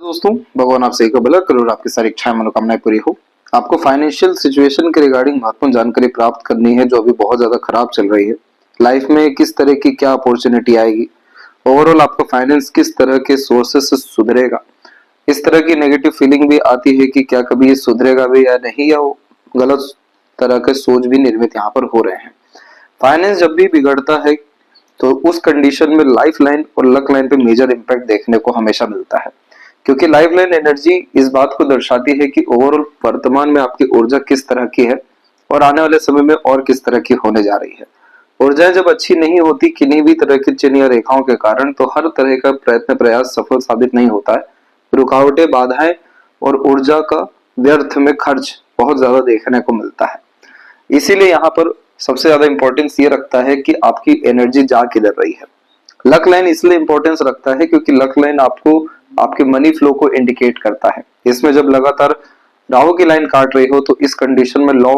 दोस्तों, भगवान आपसे ही का भला करे और आपकी सारी इच्छाएं मनोकामनाएं पूरी हो। आपको फाइनेंशियल सिचुएशन के रिगार्डिंग महत्वपूर्ण जानकारी प्राप्त करनी है जो अभी बहुत ज्यादा खराब चल रही है। लाइफ में किस तरह की क्या अपॉर्चुनिटी आएगी, ओवरऑल आपका फाइनेंस किस तरह के सोर्सेस से सुधरेगा। इस तरह की नेगेटिव फीलिंग भी आती है कि क्या कभी ये सुधरेगा भी या नहीं, या वो गलत तरह के सोच भी निर्मित यहाँ पर हो रहे हैं। फाइनेंस जब भी बिगड़ता है तो उस कंडीशन में लाइफ लाइन और लक लाइन पे मेजर इम्पैक्ट देखने को हमेशा मिलता है, क्योंकि लाइफ लाइन एनर्जी इस बात को दर्शाती है कि ओवरऑल वर्तमान में आपकी ऊर्जा किस तरह की है और आने वाले समय में और किस तरह की होने जा रही है। ऊर्जाएं जब अच्छी नहीं होती किन्हीं भी तरह की चिन्ह या रेखाओं के कारण, तो हर तरह का प्रयत्न प्रयास सफल साबित नहीं होता है। रुकावटें, बाधाएं और ऊर्जा का व्यर्थ में खर्च बहुत ज्यादा देखने को मिलता है। इसीलिए यहाँ पर सबसे ज्यादा इंपॉर्टेंस ये रखता है कि आपकी एनर्जी जा किधर रही है। लक लाइन इसलिए इंपॉर्टेंस रखता है क्योंकि लक लाइन आपको आपके मनी फ्लो को इंडिकेट करता है। इसमें जब लगातार राहु की लाइन काट रही हो तो इस कंडीशन में लो,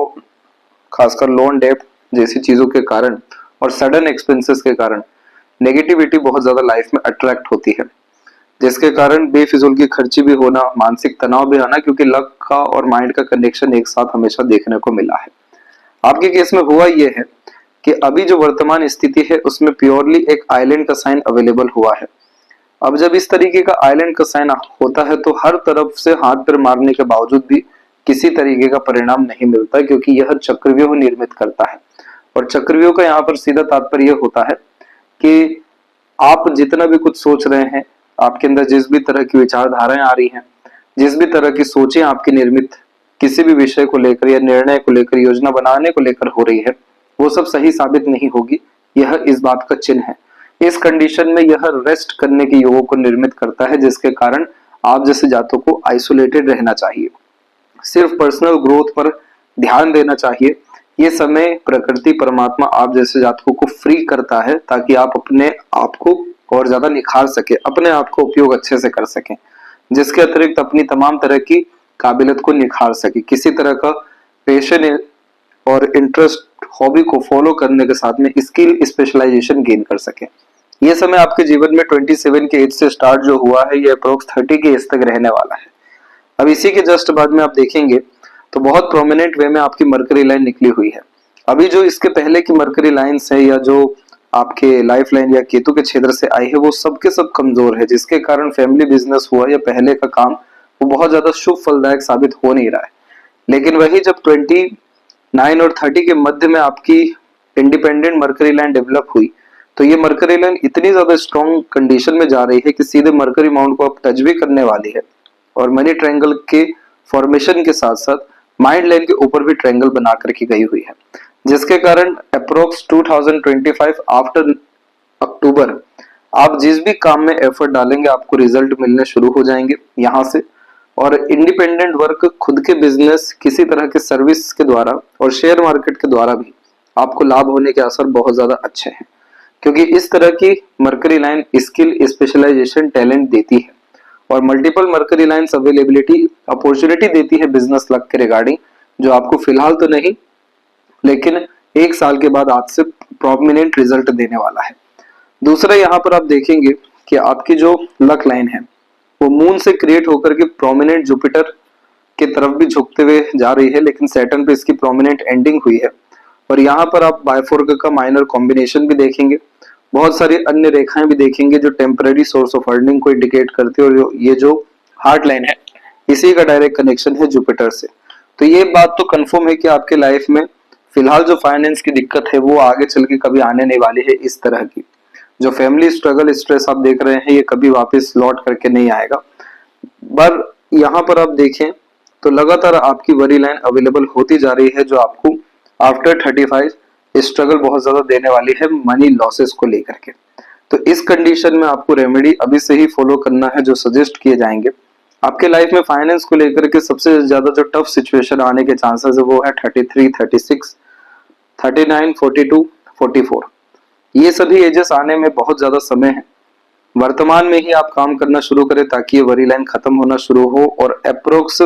खासकर लोन डेप्ट जैसी चीजों के कारण और सडन एक्सपेंसेस के कारण नेगेटिविटी बहुत ज्यादा लाइफ में अट्रैक्ट होती है, जिसके कारण बेफिजूल की खर्ची भी होना, मानसिक तनाव भी आना, क्योंकि लक का और माइंड का कनेक्शन एक साथ हमेशा देखने को मिला है। आपके केस में हुआ यह है कि अभी जो वर्तमान स्थिति है उसमें प्योरली एक आइलैंड का साइन अवेलेबल हुआ है। अब जब इस तरीके का आइलैंड का साइन होता है तो हर तरफ से हाथ पैर मारने के बावजूद भी किसी तरीके का परिणाम नहीं मिलता, क्योंकि यह चक्रव्यूह निर्मित करता है। और चक्रव्यूह का यहाँ पर सीधा तात्पर्य यह होता है कि आप जितना भी कुछ सोच रहे हैं, आपके अंदर जिस भी तरह की विचारधाराएं आ रही हैं, जिस भी तरह की सोचें आपकी निर्मित किसी भी विषय को लेकर या निर्णय को लेकर, योजना बनाने को लेकर हो रही है, वो सब सही साबित नहीं होगी। यह इस बात का चिन्ह है। इस कंडीशन में यह रेस्ट करने के योगों को निर्मित करता है, जिसके कारण आप जैसे जातकों को आइसोलेटेड रहना चाहिए, सिर्फ पर्सनल ग्रोथ पर ध्यान देना चाहिए। ये समय प्रकृति परमात्मा आप जैसे जातकों को फ्री करता है ताकि आप अपने आप को और ज्यादा निखार सके, अपने आप को उपयोग अच्छे से कर सकें, जिसके अतिरिक्त अपनी तमाम तरह की काबिलियत को निखार सके, किसी तरह का पैशन और इंटरेस्ट, हॉबी को फॉलो करने के साथ में स्किल स्पेशलाइजेशन गेन कर सके। ये समय आपके जीवन में 27 के एज से स्टार्ट जो हुआ है, ये अप्रोक्स 30 के एज तक रहने वाला है। अब इसी के जस्ट बाद में आप देखेंगे तो बहुत प्रोमिनेंट वे में आपकी मरकरी लाइन निकली हुई है। अभी जो इसके पहले की मरकरी लाइन्स है या जो आपके लाइफ लाइन या केतु के क्षेत्र से आई है, वो सबके सब कमजोर है, जिसके कारण फैमिली बिजनेस हुआ या पहले का काम वो बहुत ज्यादा शुभ फलदायक साबित हो नहीं रहा है। लेकिन वही जब 29 और 30 के मध्य में आपकी इंडिपेंडेंट मरकरी लाइन डेवलप हुई, तो ये मरकरी लाइन इतनी ज्यादा स्ट्रॉन्ग कंडीशन में जा रही है कि सीधे मरकरी माउंट को अब टच भी करने वाली है, और मनी ट्रायंगल के फॉर्मेशन के साथ साथ माइंड लाइन के ऊपर भी ट्रायंगल बना करके गई हुई है, जिसके कारण अप्रोक्स 2025 आफ्टर अक्टूबर आप जिस भी काम में एफर्ट डालेंगे आपको रिजल्ट मिलने शुरू हो जाएंगे यहाँ से। और इंडिपेंडेंट वर्क, खुद के बिजनेस, किसी तरह के सर्विस के द्वारा और शेयर मार्केट के द्वारा भी आपको लाभ होने के असर बहुत ज्यादा अच्छे हैं, क्योंकि इस तरह की mercury line skill specialisation talent देती है और multiple mercury lines availability opportunity देती है बिजनेस लक के रिगार्डिंग, जो आपको फिलहाल तो नहीं लेकिन 1 साल के बाद आज से प्रोमिनेंट रिजल्ट देने वाला है। दूसरा यहाँ पर आप देखेंगे कि आपकी जो लक लाइन है वो मून से क्रिएट होकर के प्रोमिनेंट जुपिटर की तरफ भी झुकते हुए जा रही है, लेकिन सैटर्न पे इसकी प्रोमिनेंट एंडिंग हुई है। और यहाँ पर आप बायफोर्क का माइनर कॉम्बिनेशन भी देखेंगे, बहुत सारी अन्य रेखाएं भी देखेंगे जो टेम्पररी सोर्स ऑफ अर्निंग को इंडिकेट करती है, और ये जो हार्ट लाइन है इसी का डायरेक्ट कनेक्शन है जुपिटर से। तो ये बात तो कंफर्म है कि आपके लाइफ में फिलहाल जो फाइनेंस की दिक्कत है वो आगे चल के कभी आने नहीं वाली है। इस तरह की जो फैमिली स्ट्रगल, स्ट्रेस आप देख रहे हैं, ये कभी वापस लौट करके नहीं आएगा। पर यहाँ पर आप देखें तो लगातार आपकी वरी लाइन अवेलेबल होती जा रही है, जो आपको आफ्टर 35 स्ट्रगल बहुत ज्यादा देने वाली है मनी लॉसेस को लेकर के। तो इस कंडीशन में आपको रेमेडी अभी से ही फॉलो करना है जो सजेस्ट किए जाएंगे। आपके लाइफ में फाइनेंस को लेकर के सबसे ज्यादा जो टफ सिचुएशन आने के चांसेस है वो है 33, 36, 39, 42, 44। ये सभी एजेस आने में बहुत ज्यादा समय है। वर्तमान में ही आप काम करना शुरू करें ताकि ये वरी लाइन खत्म होना शुरू हो, और अप्रोक्स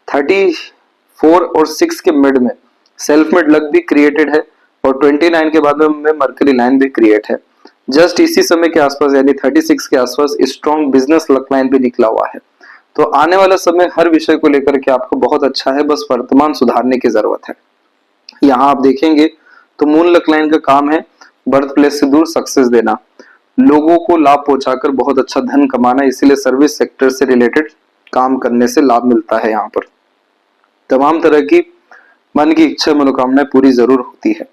34 और 6 के मिड में सेल्फ मेड लक भी क्रिएटेड है, और 29 के बाद में मरकरी लाइन भी क्रिएट है। जस्ट इसी समय के आसपास यानी 36 के आसपास स्ट्रॉन्ग बिजनेस लक लाइन भी निकला हुआ है। तो आने वाला समय हर विषय को लेकर के आपको बहुत अच्छा है, बस वर्तमान सुधारने की जरूरत है। यहाँ आप देखेंगे तो मून लक लाइन का काम है बर्थ प्लेस से दूर सक्सेस देना, लोगों को लाभ पहुंचाकर बहुत अच्छा धन कमाना, इसीलिए सर्विस सेक्टर से रिलेटेड काम करने से लाभ मिलता है। यहाँ पर तमाम तरह की मन की इच्छा मनोकामनाएं पूरी जरूर होती है।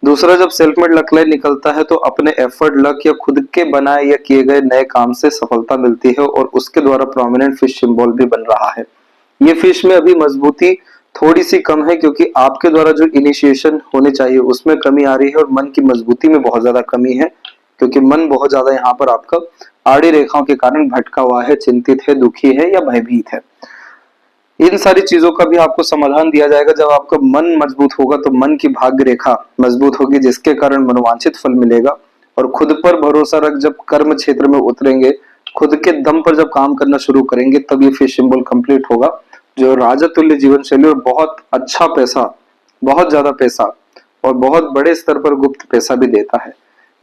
दूसरा, जब सेल्फ मेड लक लाइन निकलता है तो अपने एफर्ट, लक या खुद के बनाए या किए गए नए काम से सफलता मिलती है और उसके द्वारा प्रोमिनेंट फिश सिंबल भी बन रहा है। ये फिश में अभी मजबूती थोड़ी सी कम है क्योंकि आपके द्वारा जो इनिशिएशन होने चाहिए उसमें कमी आ रही है और मन की मजबूती में बहुत ज्यादा कमी है क्योंकि मन बहुत ज्यादा यहाँ पर आपका आड़ी रेखाओं के कारण भटका हुआ है, चिंतित है, दुखी है या भयभीत है। इन सारी चीजों का भी आपको समाधान दिया जाएगा। जब आपका मन मजबूत होगा तो मन की भाग्य रेखा मजबूत होगी जिसके कारण मनोवांछित फल मिलेगा और खुद पर भरोसा रख जब कर्म क्षेत्र में उतरेंगे, खुद के दम पर जब काम करना शुरू करेंगे तब ये फिश सिंबल कंप्लीट होगा जो राजा तुल्य जीवन शैली और बहुत अच्छा पैसा, बहुत ज्यादा पैसा और बहुत बड़े स्तर पर गुप्त पैसा भी देता है।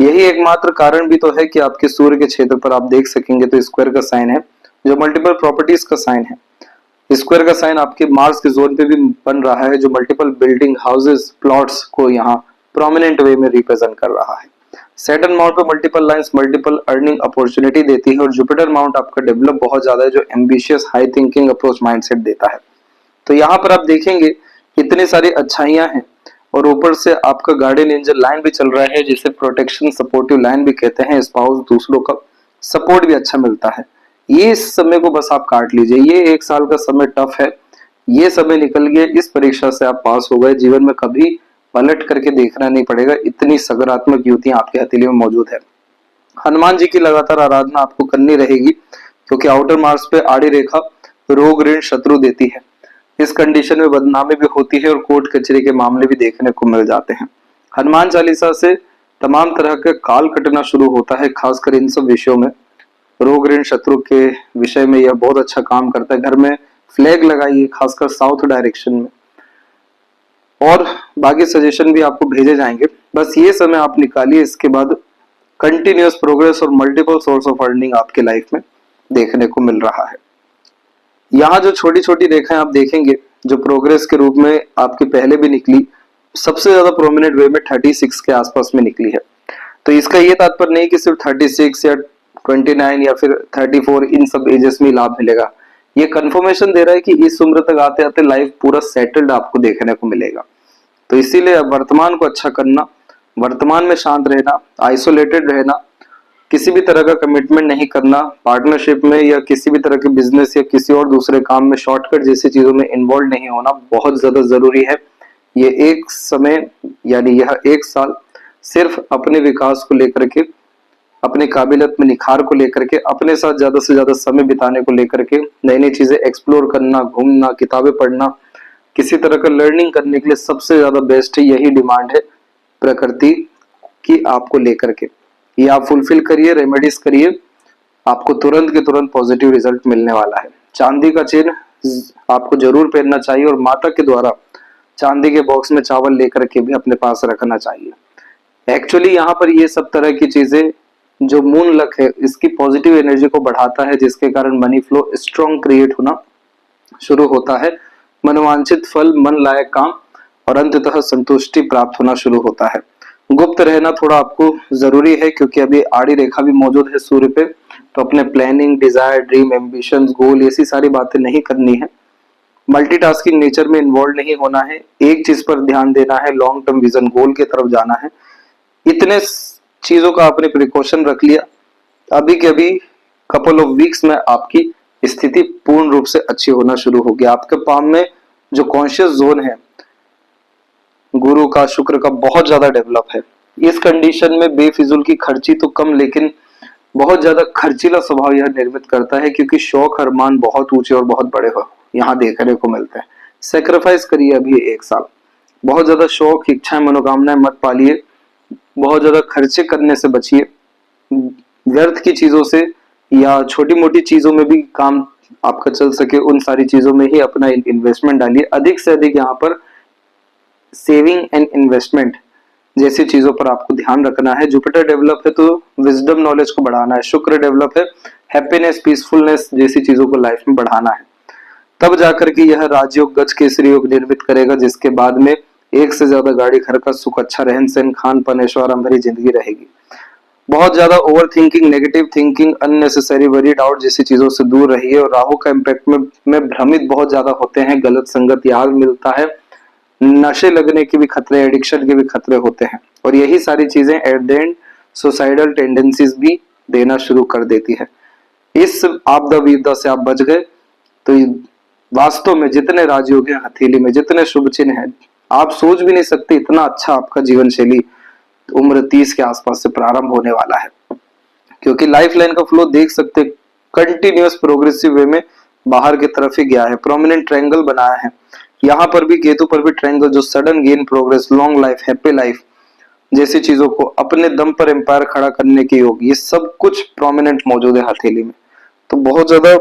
यही एकमात्र कारण भी तो है कि आपके सूर्य के क्षेत्र पर आप देख सकेंगे तो स्क्वायर का साइन है जो मल्टीपल प्रॉपर्टीज का साइन है। स्क्वायर का साइन आपके मार्स के जोन पे भी बन रहा है जो मल्टीपल बिल्डिंग, हाउसेस, प्लॉट्स को यहाँ प्रोमिनेंट वे में रिप्रेजेंट कर रहा है। सैटर्न माउंट पे multiple lines multiple earning opportunity देती है और जुपिटर माउंट आपका डेवलप बहुत ज्यादा है जो ambitious high thinking approach mindset देता है। तो यहाँ पर आप देखेंगे कितनी सारी अच्छाइयां हैं और ऊपर से आपका गार्डियन एंजल लाइन भी चल रहा है जिसे प्रोटेक्शन सपोर्टिव लाइन भी कहते हैं। स्पाउस, दूसरों का सपोर्ट भी अच्छा मिलता है। ये इस समय को बस आप काट लीजिए। ये एक साल का समय टफ है, ये समय निकल गया, इस परीक्षा से आप पास हो गए, जीवन में कभी पलट करके देखना नहीं पड़ेगा। इतनी सकारात्मक युतियां आपके हथेली में मौजूद है। हनुमान जी की लगातार आराधना आपको करनी रहेगी क्योंकि आउटर मार्स पे आड़ी रेखा रोग, ऋण, शत्रु देती है। इस कंडीशन में बदनामी भी होती है और कोर्ट कचहरी के मामले भी देखने को मिल जाते हैं। हनुमान चालीसा से तमाम तरह के काल कटना शुरू होता है, खासकर इन सब विषयों में, रोग, ऋण, शत्रु के विषय में यह बहुत अच्छा काम करता है। घर में फ्लैग लगाइए, खासकर साउथ डायरेक्शन में, और बाकी सजेशन भी आपको भेजे जाएंगे। बस ये समय आप निकालिए, इसके बाद कंटिन्यूअस प्रोग्रेस और मल्टीपल सोर्स ऑफ अर्निंग आपके लाइफ में देखने को मिल रहा है। यहाँ जो छोटी छोटी रेखाएं आप देखेंगे जो प्रोग्रेस के रूप में आपकी पहले भी निकली, सबसे ज्यादा प्रोमिनेंट वे में 36 के आसपास में निकली है। तो इसका ये तात्पर्य नहीं कि सिर्फ 36 या 29 या फिर 34 इन सब एजेस में लाभ मिलेगा। ये कंफर्मेशन दे रहा है कि इस उम्र तक आते आते लाइफ पूरा सेटल्ड आपको देखने को मिलेगा। तो इसीलिए वर्तमान को अच्छा करना, वर्तमान में शांत रहना, आइसोलेटेड रहना, किसी भी तरह का कमिटमेंट नहीं करना, पार्टनरशिप में या किसी भी तरह के बिजनेस या किसी और दूसरे काम में शॉर्टकट जैसी चीजों में इन्वॉल्व नहीं होना बहुत ज्यादा जरूरी है। ये एक समय यानी यह एक साल सिर्फ अपने विकास को लेकर के, अपने काबिलियत में निखार को लेकर के, अपने साथ ज्यादा से ज्यादा समय बिताने को लेकर के, नई नई चीजें एक्सप्लोर करना, घूमना, किताबें पढ़ना, किसी तरह का लर्निंग करने के लिए सबसे ज्यादा बेस्ट है। यही डिमांड है प्रकृति की आपको लेकर के। ये आप फुलफिल करिए, रेमेडीज करिए, आपको तुरंत के तुरंत पॉजिटिव रिजल्ट मिलने वाला है। चांदी का चेन आपको जरूर पहनना चाहिए और माता के द्वारा चांदी के बॉक्स में चावल लेकर के भी अपने पास रखना चाहिए। एक्चुअली यहाँ पर ये सब तरह की चीजें जो मून लक है इसकी पॉजिटिव एनर्जी को बढ़ाता है जिसके कारण मनी फ्लो स्ट्रॉन्ग क्रिएट होना शुरू होता है, मनोवांछित फल, मन लायक काम और अंततः संतुष्टि प्राप्त होना शुरू होता है। गुप्त रहना थोड़ा आपको जरूरी है क्योंकि अभी आड़ी रेखा भी मौजूद है सूर्य पे, तो अपने प्लानिंग, डिजायर, ड्रीम, एम्बिशंस, गोल ऐसी सारी बातें नहीं करनी है। मल्टीटास्किंग नेचर में इन्वॉल्व नहीं होना है, एक चीज पर ध्यान देना है, लॉन्ग टर्म विजन गोल की तरफ जाना है। इतने चीजों का आपने प्रिकॉशन रख लिया, अभी के अभी कपल ऑफ वीक्स में आपकी स्थिति पूर्ण रूप से अच्छी होना शुरू होगी। आपके पाम में जो कॉन्शियस जोन है गुरु का, शुक्र का बहुत ज्यादा डेवलप है। इस कंडीशन में बेफिजूल की खर्ची तो कम लेकिन बहुत ज्यादा खर्चीला स्वभाव यह निर्मित करता है क्योंकि शौक अरमान बहुत ऊंचे और बहुत बड़े हो यहाँ देखने को मिलते हैं। सेक्रीफाइस करिए अभी एक साल, बहुत ज्यादा शौक, इच्छाएं, मनोकामनाएं मत पालिए, बहुत ज्यादा खर्चे करने से बचिए, व्यर्थ की चीजों से या छोटी मोटी चीजों में भी काम आपका चल सके उन सारी चीजों में ही अपना इन्वेस्टमेंट डालिए। अधिक से अधिक यहाँ पर सेविंग एंड इन्वेस्टमेंट जैसी चीजों पर आपको ध्यान रखना है। जुपिटर डेवलप है तो विजडम नॉलेज को बढ़ाना है। शुक्र डेवलप है हैप्पीनेस पीसफुलनेस जैसी चीजों को लाइफ में बढ़ाना है। तब जाकर के यह राजयोग गज केसरी योग निर्मित करेगा, जिसके बाद में एक से ज्यादा गाड़ी, घर का सुख, अच्छा रहन सहन, खान पान, ऐशोआराम भरी जिंदगी रहेगी। बहुत ज्यादा over thinking, negative thinking, unnecessary worry, doubt जैसी चीजों से दूर रहिए। और राहु का इम्पैक्ट में भ्रमित बहुत ज्यादा होते हैं, गलत संगत याद मिलता है, नशे लगने के भी खतरे, एडिक्शन के भी खतरे होते हैं। और यही सारी चीजें at the end suicidal tendencies भी देना शुरू कर देती है। इस आपदा विपदा से आप बच गए तो वास्तव में जितने राजयोग हैं हथेली में, जितने शुभ चिन्ह हैं, आप सोच भी नहीं सकते इतना अच्छा आपका जीवन शैली उम्र 30 के आसपास से प्रारंभ होने वाला है। क्योंकि लाइफ लाइन का फ्लो देख सकते, कंटिन्यूअस प्रोग्रेसिव वे में बाहर की तरफ ही गया है। प्रोमिनेंट ट्रायंगल बनाया है, यहाँ पर भी केतु पर भी ट्रायंगल, जो sudden gain, progress, long life, happy life जैसी चीजों को अपने दम पर एम्पायर खड़ा करने के योग, ये सब कुछ प्रोमिनेंट मौजूद है हथेली में। तो बहुत ज्यादा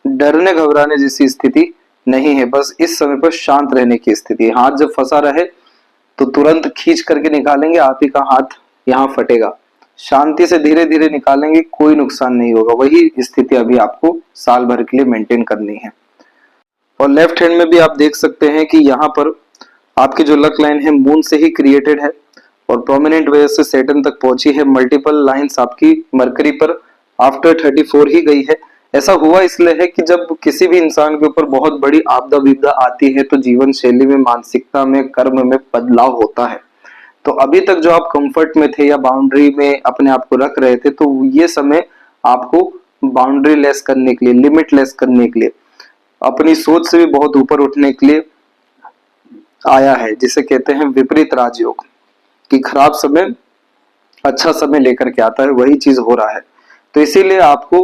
डरने घबराने जैसी स्थिति नहीं है, बस इस समय पर शांत रहने की स्थिति है। हाथ जब फंसा रहे तो तुरंत खींच करके निकालेंगे, आप ही का हाथ यहाँ फटेगा। शांति से धीरे धीरे निकालेंगे, कोई नुकसान नहीं होगा। वही स्थिति अभी आपको साल भर के लिए मेंटेन करनी है। और लेफ्ट हैंड में भी आप देख सकते हैं कि यहाँ पर आपकी जो लक लाइन है मून से ही क्रिएटेड है और प्रोमिनेंट वजह से सैटर्न तक पहुंची है। मल्टीपल लाइंस आपकी मरकरी पर आफ्टर 34 ही गई है। ऐसा हुआ इसलिए है कि जब किसी भी इंसान के ऊपर बहुत बड़ी आपदा विपदा आती है तो जीवन शैली में, मानसिकता में, कर्म में बदलाव होता है। तो अभी तक जो आप कंफर्ट में थे या बाउंड्री में अपने आप को रख रहे थे, तो ये समय आपको बाउंड्री लेस करने के लिए, लिमिट लेस करने के लिए, अपनी सोच से भी बहुत ऊपर उठने के लिए आया है, जिसे कहते हैं विपरीत राजयोग, कि खराब समय अच्छा समय लेकर के आता है। वही चीज हो रहा है। तो इसीलिए आपको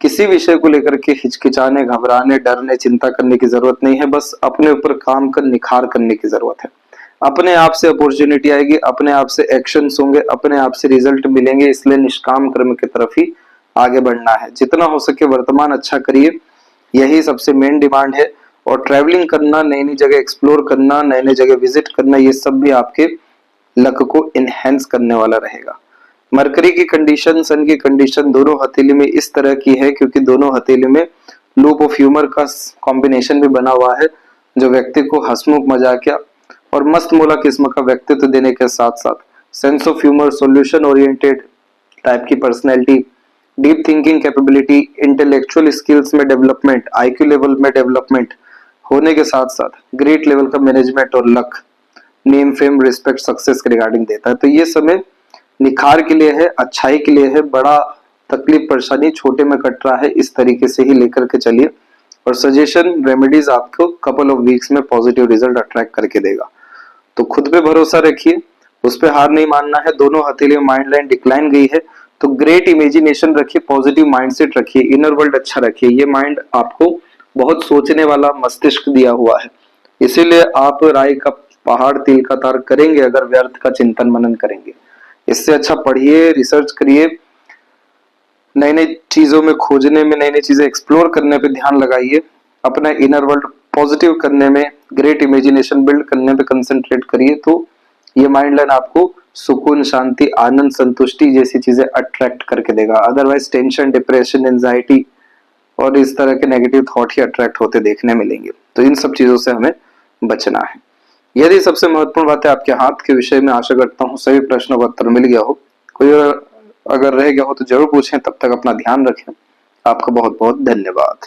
किसी विषय को लेकर के हिचकिचाने, घबराने, डरने, चिंता करने की जरूरत नहीं है। बस अपने ऊपर काम कर निखार करने की जरूरत है। अपने आप से अपॉर्चुनिटी आएगी, अपने आप से एक्शंस होंगे, अपने आप से रिजल्ट मिलेंगे। इसलिए निष्काम कर्म की तरफ ही आगे बढ़ना है। जितना हो सके वर्तमान अच्छा करिए, यही सबसे मेन डिमांड है। और ट्रैवलिंग करना, नई नई जगह एक्सप्लोर करना, नई नई जगह विजिट करना, ये सब भी आपके लक को इनहेंस करने वाला रहेगा। मरकरी की कंडीशन, सन की कंडीशन दोनों हथेली में इस तरह की है क्योंकि दोनों हथेली में लूप ऑफ ह्यूमर का कॉम्बिनेशन भी बना हुआ है, जो व्यक्ति को हंसमुख, मजाकिया और मस्त मोला किस्म का व्यक्तित्व देने के साथ साथ sense of humour, solution oriented type की personality, deep thinking capability, intellectual skills में डेवलपमेंट, आईक्यू लेवल में डेवलपमेंट होने के साथ साथ ग्रेट लेवल का मैनेजमेंट और luck, name, fame, respect, success के रिगार्डिंग देता है। तो ये समय निखार के लिए है, अच्छाई के लिए है। बड़ा तकलीफ परेशानी छोटे में कट रहा है, इस तरीके से ही लेकर के चलिए। और सजेशन, रेमेडीज आपको कपल ऑफ वीक्स में पॉजिटिव रिजल्ट अट्रैक्ट करके देगा। तो खुद पे भरोसा रखिए, उस पे हार नहीं मानना है। दोनों हथेली में माइंड लाइन डिक्लाइन गई है तो ग्रेट इमेजिनेशन रखिए, पॉजिटिव माइंडसेट रखिए, इनर वर्ल्ड अच्छा रखिए। ये माइंड आपको बहुत सोचने वाला मस्तिष्क दिया हुआ है, इसीलिए आप राय का पहाड़, तिल का तार करेंगे अगर व्यर्थ का चिंतन मनन करेंगे। इससे अच्छा पढ़िए, रिसर्च करिए, नई नई चीजों में खोजने में, नई नई चीजें एक्सप्लोर करने पे ध्यान लगाइए, अपना इनर वर्ल्ड पॉजिटिव करने में, ग्रेट इमेजिनेशन बिल्ड करने पे कंसंट्रेट करिए। तो ये माइंड लाइन आपको सुकून, शांति, आनंद, संतुष्टि जैसी चीजें अट्रैक्ट करके देगा। अदरवाइज टेंशन, डिप्रेशन, एंजाइटी और इस तरह के नेगेटिव थॉट ही अट्रैक्ट होते देखने मिलेंगे। तो इन सब चीजों से हमें बचना है। यदि सबसे महत्वपूर्ण बात है आपके हाथ के विषय में, आशा करता हूँ सभी प्रश्नों का उत्तर मिल गया हो। कोई अगर रह गया हो तो जरूर पूछें। तब तक अपना ध्यान रखें। आपका बहुत बहुत धन्यवाद।